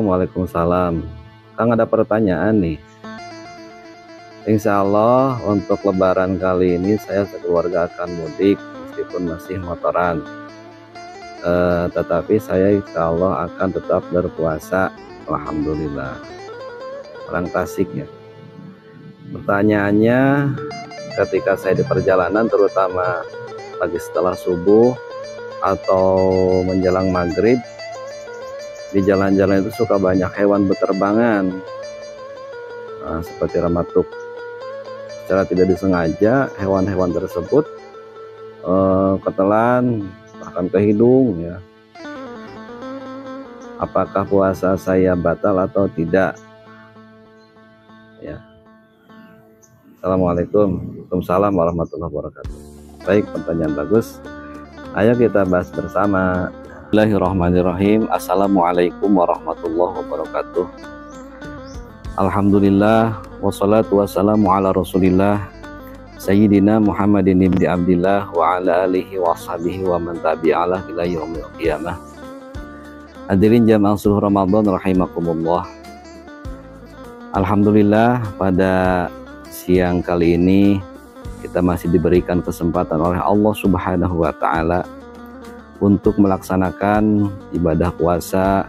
Waalaikumsalam. Kang, ada pertanyaan nih. Insya Allah untuk lebaran kali ini saya sekeluarga akan mudik meskipun masih motoran. Tetapi saya insya Allah akan tetap berpuasa. Alhamdulillah. Orang Tasik ya. Pertanyaannya, ketika saya di perjalanan terutama pagi setelah subuh atau menjelang maghrib, di jalan-jalan itu suka banyak hewan berterbangan, seperti ramatuk. Secara tidak disengaja hewan-hewan tersebut ketelan bahkan ke hidung ya. Apakah puasa saya batal atau tidak ya? Assalamualaikum. Waalaikumsalam warahmatullahi wabarakatuh. Baik, pertanyaan bagus. Ayo kita bahas bersama. Bismillahirrahmanirrahim. Assalamualaikum warahmatullahi wabarakatuh. Alhamdulillah wassalatu wassalamu ala Rasulillah Sayyidina Muhammadin ibni Abdillah wa ala alihi wa sahbihi wa man tabi'alah ila yaumil qiyamah. Hadirin jamaah seluruh Ramadan rahimakumullah. Alhamdulillah pada siang kali ini kita masih diberikan kesempatan oleh Allah Subhanahu wa taala untuk melaksanakan ibadah puasa,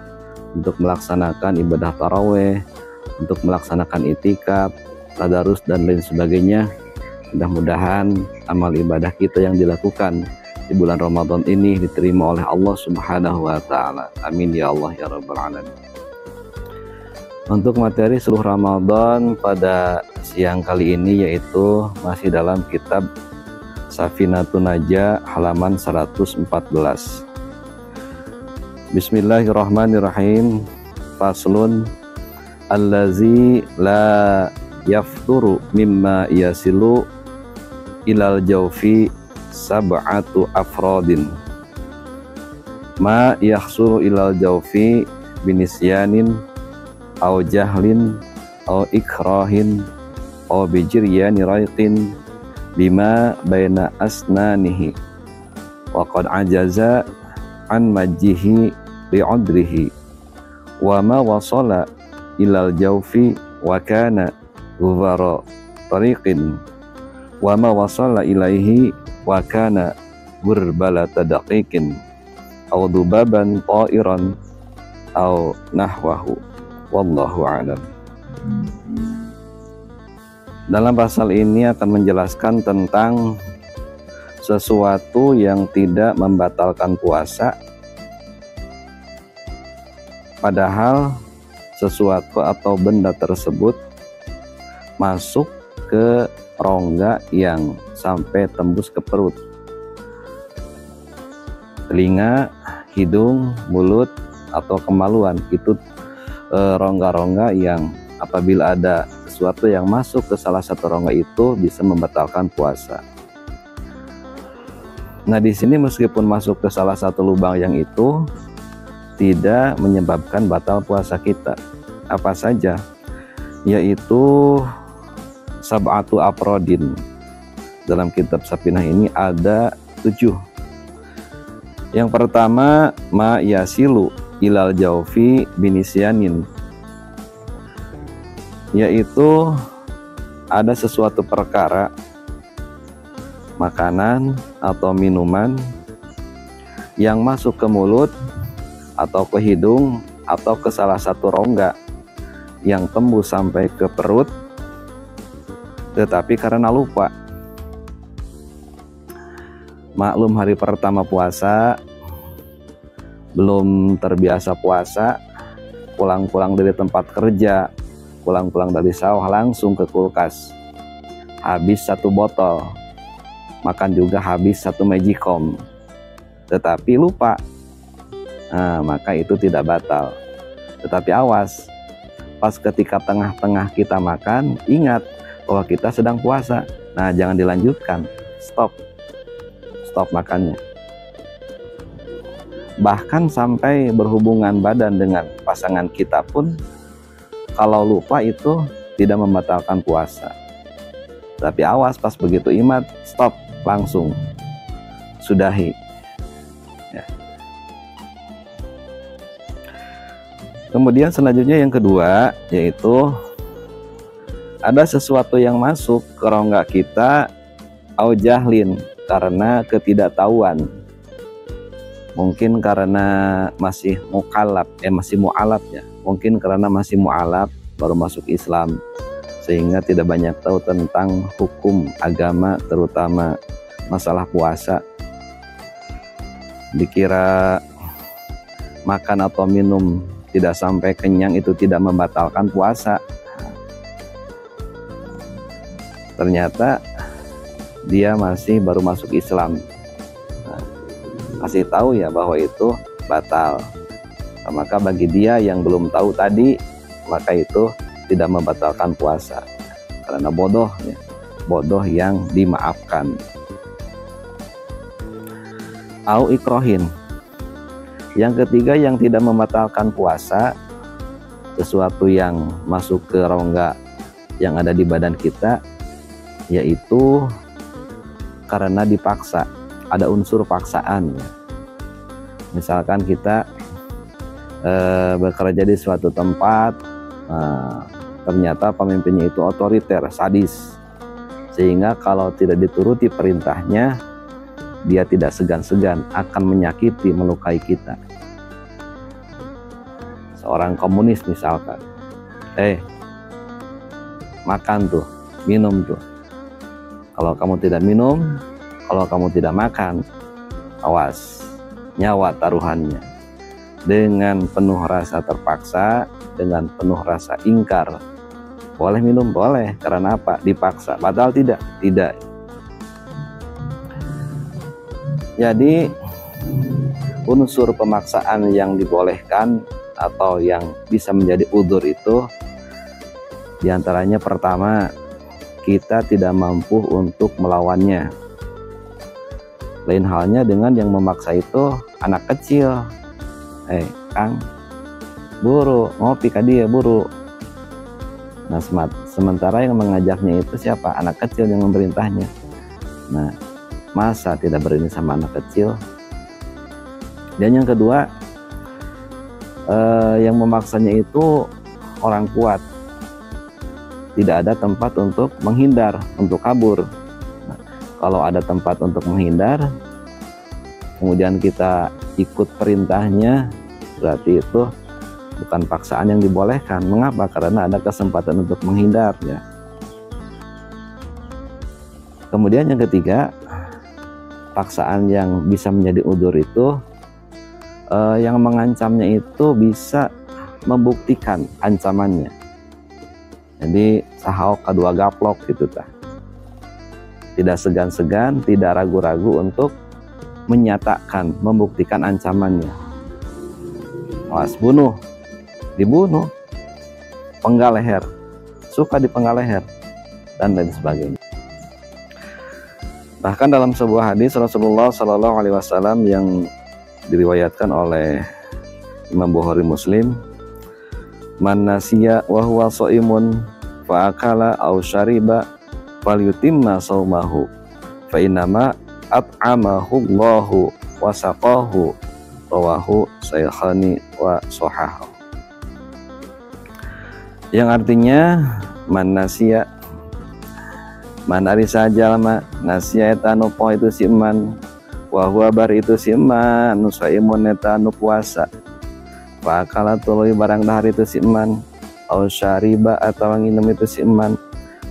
untuk melaksanakan ibadah taraweh, untuk melaksanakan itikaf, tadarus dan lain sebagainya. Mudah-mudahan amal ibadah kita yang dilakukan di bulan Ramadan ini diterima oleh Allah Subhanahu wa taala. Amin ya Allah ya rabbal alamin. Untuk materi seluruh Ramadan pada siang kali ini yaitu masih dalam kitab Safinatun Najah halaman 114. Bismillahirrahmanirrahim. Faslun allazi la yafturu mimma yasilu ilal jawfi sab'atu afrodin ma yahsuru ilal jawfi binisyanin au jahlin au ikrahin au bijiryani raiqin bima baina asnanihi wa qad ajaza an majjihi bi'udrihi wa ma wasala ilal jawfi wa kana ghubara tariqin wa ma wasala ilaihi wa kana burbalata daqiqin aw dubaban ta'iran aw nahwahu wallahu a'lam. Dalam pasal ini akan menjelaskan tentang sesuatu yang tidak membatalkan puasa, padahal sesuatu atau benda tersebut masuk ke rongga yang sampai tembus ke perut, telinga, hidung, mulut, atau kemaluan. Itu rongga-rongga yang apabila ada sesuatu yang masuk ke salah satu rongga itu bisa membatalkan puasa. Nah, di sini meskipun masuk ke salah satu lubang yang itu tidak menyebabkan batal puasa kita. Apa saja? Yaitu sab'atu afrodin. Dalam kitab Safinah ini ada 7. Yang pertama, ma yasilu ilal jawfi binisyanin, yaitu ada sesuatu perkara, makanan atau minuman yang masuk ke mulut atau ke hidung atau ke salah satu rongga yang tembus sampai ke perut, tetapi karena lupa. Maklum hari pertama puasa, belum terbiasa puasa, pulang-pulang dari tempat kerja, pulang-pulang dari sawah langsung ke kulkas, habis 1 botol, makan juga habis 1 magicom, tetapi lupa. Nah, maka itu tidak batal. Tetapi awas, pas ketika tengah-tengah kita makan, ingat bahwa kita sedang puasa. Nah, jangan dilanjutkan, stop makannya. Bahkan sampai berhubungan badan dengan pasangan kita pun, kalau lupa itu tidak membatalkan puasa. Tapi awas, pas begitu ingat, stop, langsung sudahi. Ya. Kemudian selanjutnya yang kedua, yaitu ada sesuatu yang masuk ke rongga kita au jahlin, karena ketidaktahuan. Mungkin karena masih mu'alaf ya. Mungkin karena masih mu'alaf, baru masuk Islam, sehingga tidak banyak tahu tentang hukum agama, terutama masalah puasa. Dikira makan atau minum tidak sampai kenyang itu tidak membatalkan puasa. Ternyata dia masih baru masuk Islam, kasih tahu ya bahwa itu batal. Maka bagi dia yang belum tahu tadi, maka itu tidak membatalkan puasa, karena bodoh ya, bodoh yang dimaafkan. Au ikrohin, yang ketiga yang tidak membatalkan puasa, sesuatu yang masuk ke rongga yang ada di badan kita, yaitu karena dipaksa, ada unsur paksaan. Misalkan kita bekerja di suatu tempat, ternyata pemimpinnya itu otoriter, sadis, sehingga kalau tidak dituruti perintahnya, dia tidak segan-segan akan menyakiti, melukai kita. Seorang komunis misalkan, makan tuh, minum tuh. Kalau kamu tidak minum, kalau kamu tidak makan, awas, nyawa taruhannya. Dengan penuh rasa terpaksa, dengan penuh rasa ingkar. Boleh minum? Boleh. Karena apa? Dipaksa. Batal tidak? Tidak. Jadi, unsur pemaksaan yang dibolehkan atau yang bisa menjadi udzur itu, diantaranya pertama, kita tidak mampu untuk melawannya. Lain halnya dengan yang memaksa itu anak kecil. Kang, buru, ngopi ka dia, buru. Nah, sementara yang mengajaknya itu siapa? Anak kecil yang memerintahnya. Nah, masa tidak berini sama anak kecil? Dan yang kedua, yang memaksanya itu orang kuat. Tidak ada tempat untuk menghindar, untuk kabur. Nah, kalau ada tempat untuk menghindar, kemudian kita ikut perintahnya, berarti itu bukan paksaan yang dibolehkan. Mengapa? Karena ada kesempatan untuk menghindar ya. Kemudian yang ketiga, paksaan yang bisa menjadi udzur itu yang mengancamnya itu bisa membuktikan ancamannya. Jadi sahau kedua gaplok gitu tah. Tidak segan-segan, tidak ragu-ragu untuk menyatakan, membuktikan ancamannya. Awas, bunuh, dibunuh, penggal leher, suka dipenggal leher, dan lain sebagainya. Bahkan dalam sebuah hadis Rasulullah Shallallahu Alaihi Wasallam yang diriwayatkan oleh Imam Bukhari Muslim, man nasiya wa huwa shaimun fa akala aw syariba falyutimma shaumahu fa innama at'amahu Allahu wa saqahu, rawahu Shaykhani wa shahahu. Yang artinya man nasiya, man ari saja lama nasiya eta nu poe itu si man, wa huwa bar itu si man nu shaimun eta nu puasa, fakala tuluy barang dahar itu si iman, au syariba atau nginum itu si iman,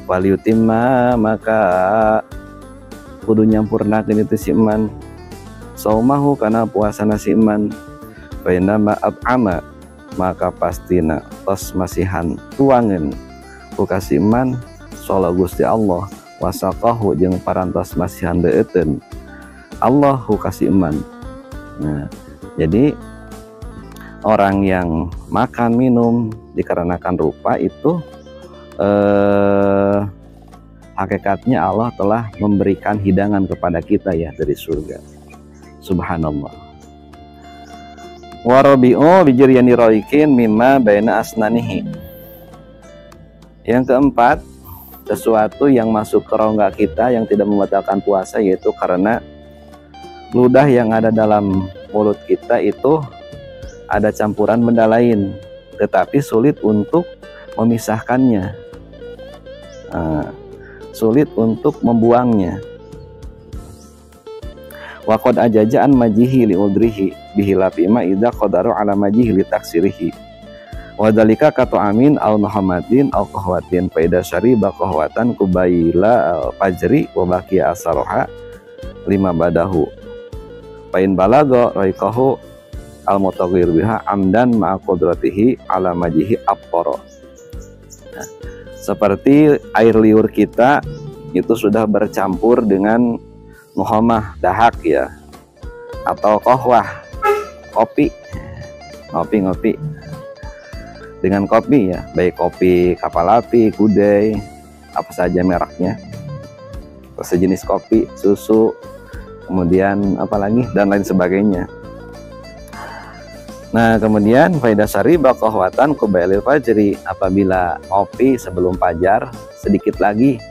waliutimma maka kudu nyampurnakeun itu si iman, saumahu kana puasana si iman, fa inna ma at'ama maka pastina tos masihan tuangeun ku ka si iman sala Gusti Allah, wasaqahu jeung parantos masihan deueteun Allah ku ka si iman. Nah, jadi orang yang makan minum dikarenakan rupa itu hakikatnya Allah telah memberikan hidangan kepada kita ya dari surga. Subhanallah. Warabi'u bijiryani raikin mimma baina asnanihi. Yang keempat, sesuatu yang masuk ke rongga kita yang tidak membatalkan puasa, yaitu karena ludah yang ada dalam mulut kita itu ada campuran benda lain. tetapi sulit untuk memisahkannya, sulit untuk membuangnya. Wa qad ajaja'an majihi li udrihi bihilafi ma idza qadaru ala majihi li taksirihi wa dzalika ka ta'amin aw muhammadin aw qahwatin fa idza syariba qahwatan kubaila fajri wa baqiya asaroha lima badahu fa in balaga raikahu al mutaghir biha amdan ma'a qudratihi ala majihi abqara. Seperti air liur kita itu sudah bercampur dengan muhamah dahak ya, atau kohwah kopi, ngopi dengan kopi ya, baik kopi kapal api, gudai, apa saja mereknya, sejenis kopi, susu, kemudian apalagi dan lain sebagainya. Nah kemudian faedah syariba qahwatan qubailil fajri, apabila ngopi sebelum fajar, sedikit lagi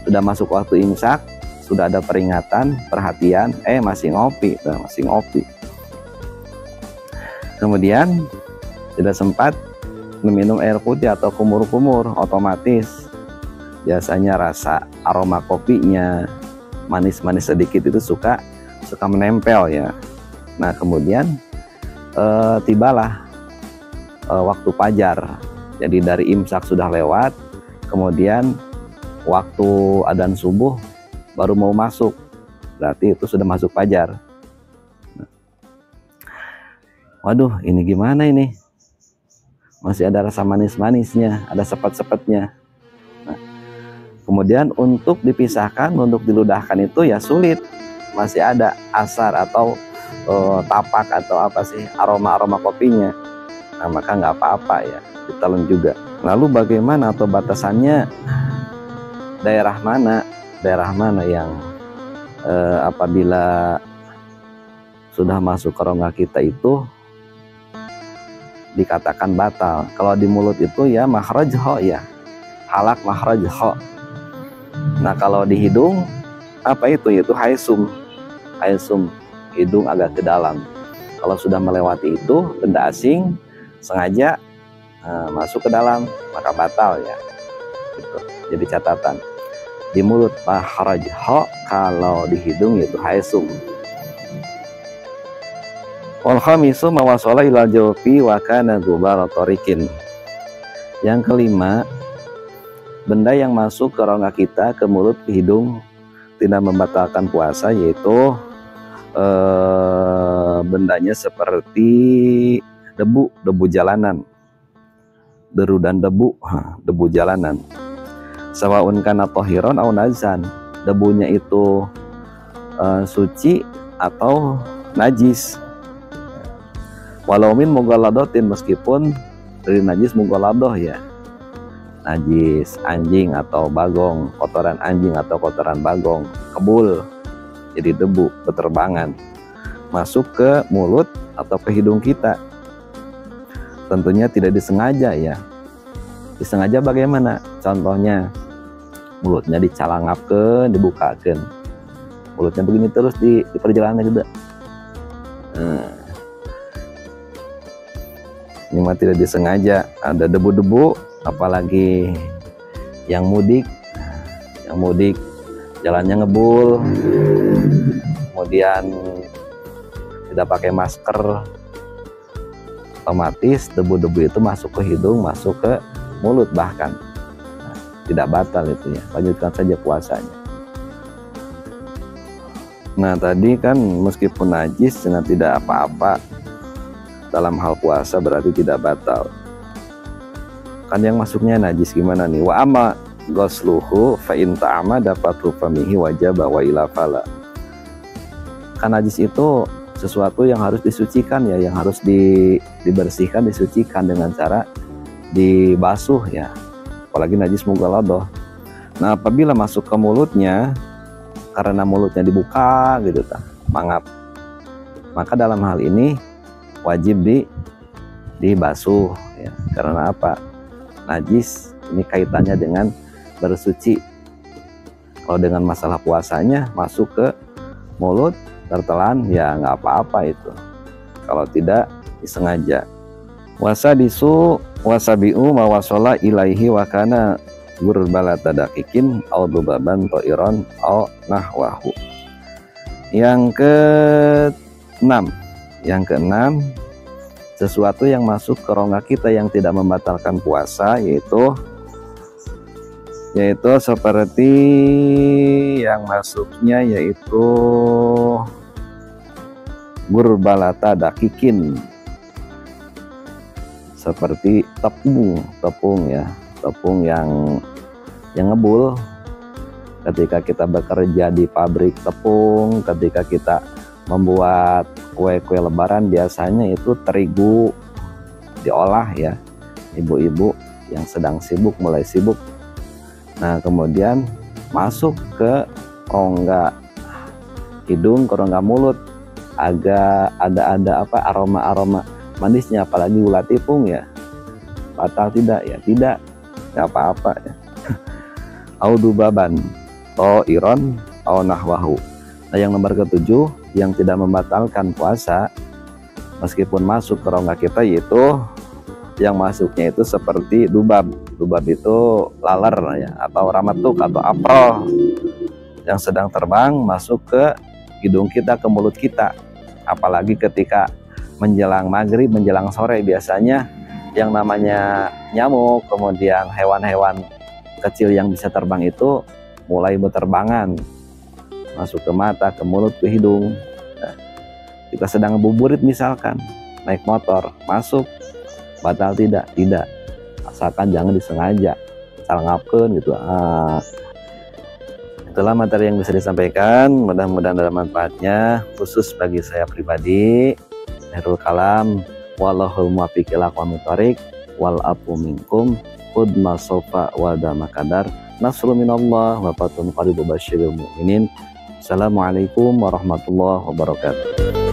sudah masuk waktu imsak, sudah ada peringatan, perhatian, masih ngopi. Kemudian tidak sempat meminum air putih atau kumur-kumur, otomatis biasanya rasa aroma kopinya manis-manis sedikit itu suka menempel ya. Nah kemudian tibalah waktu fajar. Jadi dari imsak sudah lewat, kemudian waktu adzan subuh baru mau masuk, berarti itu sudah masuk fajar. Waduh, ini gimana ini? Masih ada rasa manis-manisnya, ada sepet-sepetnya. Nah, kemudian untuk dipisahkan, untuk diludahkan itu ya sulit. Masih ada asar atau tapak atau apa sih, aroma-aroma kopinya. Nah, maka nggak apa-apa ya, ditelan juga. Lalu bagaimana atau batasannya? Daerah mana yang apabila sudah masuk ke rongga kita itu dikatakan batal. Kalau di mulut itu ya makhrajho ya, halak makhrajho. Nah kalau di hidung apa itu? Yaitu haisum, hidung agak ke dalam. Kalau sudah melewati itu, benda asing sengaja masuk ke dalam, maka batal ya. Gitu. Jadi catatan, di mulut makhrajho, kalau di hidung yaitu haisum. Wal khamisu ma wasala ila jawfi wa kana gubara tarikin. Yang kelima, benda yang masuk ke rongga kita, ke mulut, ke hidung, tidak membatalkan puasa, yaitu bendanya seperti debu jalanan, deru dan debu jalanan. Sawaun kana tahiron au nazan, debunya itu suci atau najis. Walau min mughalladotin, meskipun dari najis mughaladoh ya, najis anjing atau bagong, kotoran anjing atau kotoran bagong, kebul, jadi debu beterbangan masuk ke mulut atau ke hidung kita. Tentunya tidak disengaja ya. Disengaja bagaimana? Contohnya mulutnya dicalangapkeun, dibukakeun, mulutnya begini terus di perjalanan juga. Ini mah tidak disengaja, ada debu-debu, apalagi yang mudik jalannya ngebul, kemudian tidak pakai masker, otomatis debu-debu itu masuk ke hidung, masuk ke mulut bahkan. Tidak batal itu ya, lanjutkan saja puasanya. Nah tadi kan meskipun najis dengan tidak apa-apa, dalam hal puasa berarti tidak batal. Kan yang masuknya najis gimana nih? Wa amma ghusluhu fa in ta'amada fatu famihi wajaba wa ila fala. Kan najis itu sesuatu yang harus disucikan ya, yang harus dibersihkan, disucikan dengan cara dibasuh ya. Apalagi najis mughaladoh. Nah, apabila masuk ke mulutnya karena mulutnya dibuka gitu mangap, maka dalam hal ini wajib dibasuh ya. Karena apa? Najis ini kaitannya dengan bersuci. Kalau dengan masalah puasanya masuk ke mulut tertelan ya nggak apa-apa itu, kalau tidak disengaja. Wasadisu wasabi'u mawasola ilaihi wakana gurbalata dakikin au dubaban to'iron au nahwahu. Yang keenam, sesuatu yang masuk ke rongga kita yang tidak membatalkan puasa, yaitu seperti yang masuknya yaitu gurbalata dakikin, seperti tepung yang ngebul. Ketika kita bekerja di pabrik tepung, ketika kita membuat kue-kue lebaran, biasanya itu terigu diolah ya, ibu-ibu yang sedang sibuk, mulai sibuk. Nah, kemudian masuk ke rongga hidung, ke rongga mulut, agak ada aroma manisnya, apalagi gula tepung ya. Batal tidak? Ya tidak, nggak apa-apa ya. Audubaban to'iron au nahwahu. Nah, yang nomor ketujuh yang tidak membatalkan puasa meskipun masuk ke rongga kita, yaitu yang masuknya itu seperti dubab. Dubab itu laler ya, atau ramatuk atau aprol yang sedang terbang masuk ke hidung kita, ke mulut kita. Apalagi ketika menjelang maghrib, menjelang sore, biasanya yang namanya nyamuk, kemudian hewan-hewan kecil yang bisa terbang itu mulai berterbangan masuk ke mata, ke mulut, ke hidung. Nah, kita sedang ngabuburit misalkan, naik motor, masuk, batal tidak? Tidak, asalkan jangan disengaja, salah ngapkeun gitu. Itulah materi yang bisa disampaikan, mudah-mudahan ada manfaatnya, khusus bagi saya pribadi. Khairul kalam, wallahul muwaffiq ila aqwamit thoriq, wal afu minkum, udma sofa wada makadar, nasru minallah wa fatun qaribu basyiril mu'minin. Assalamualaikum warahmatullahi wabarakatuh.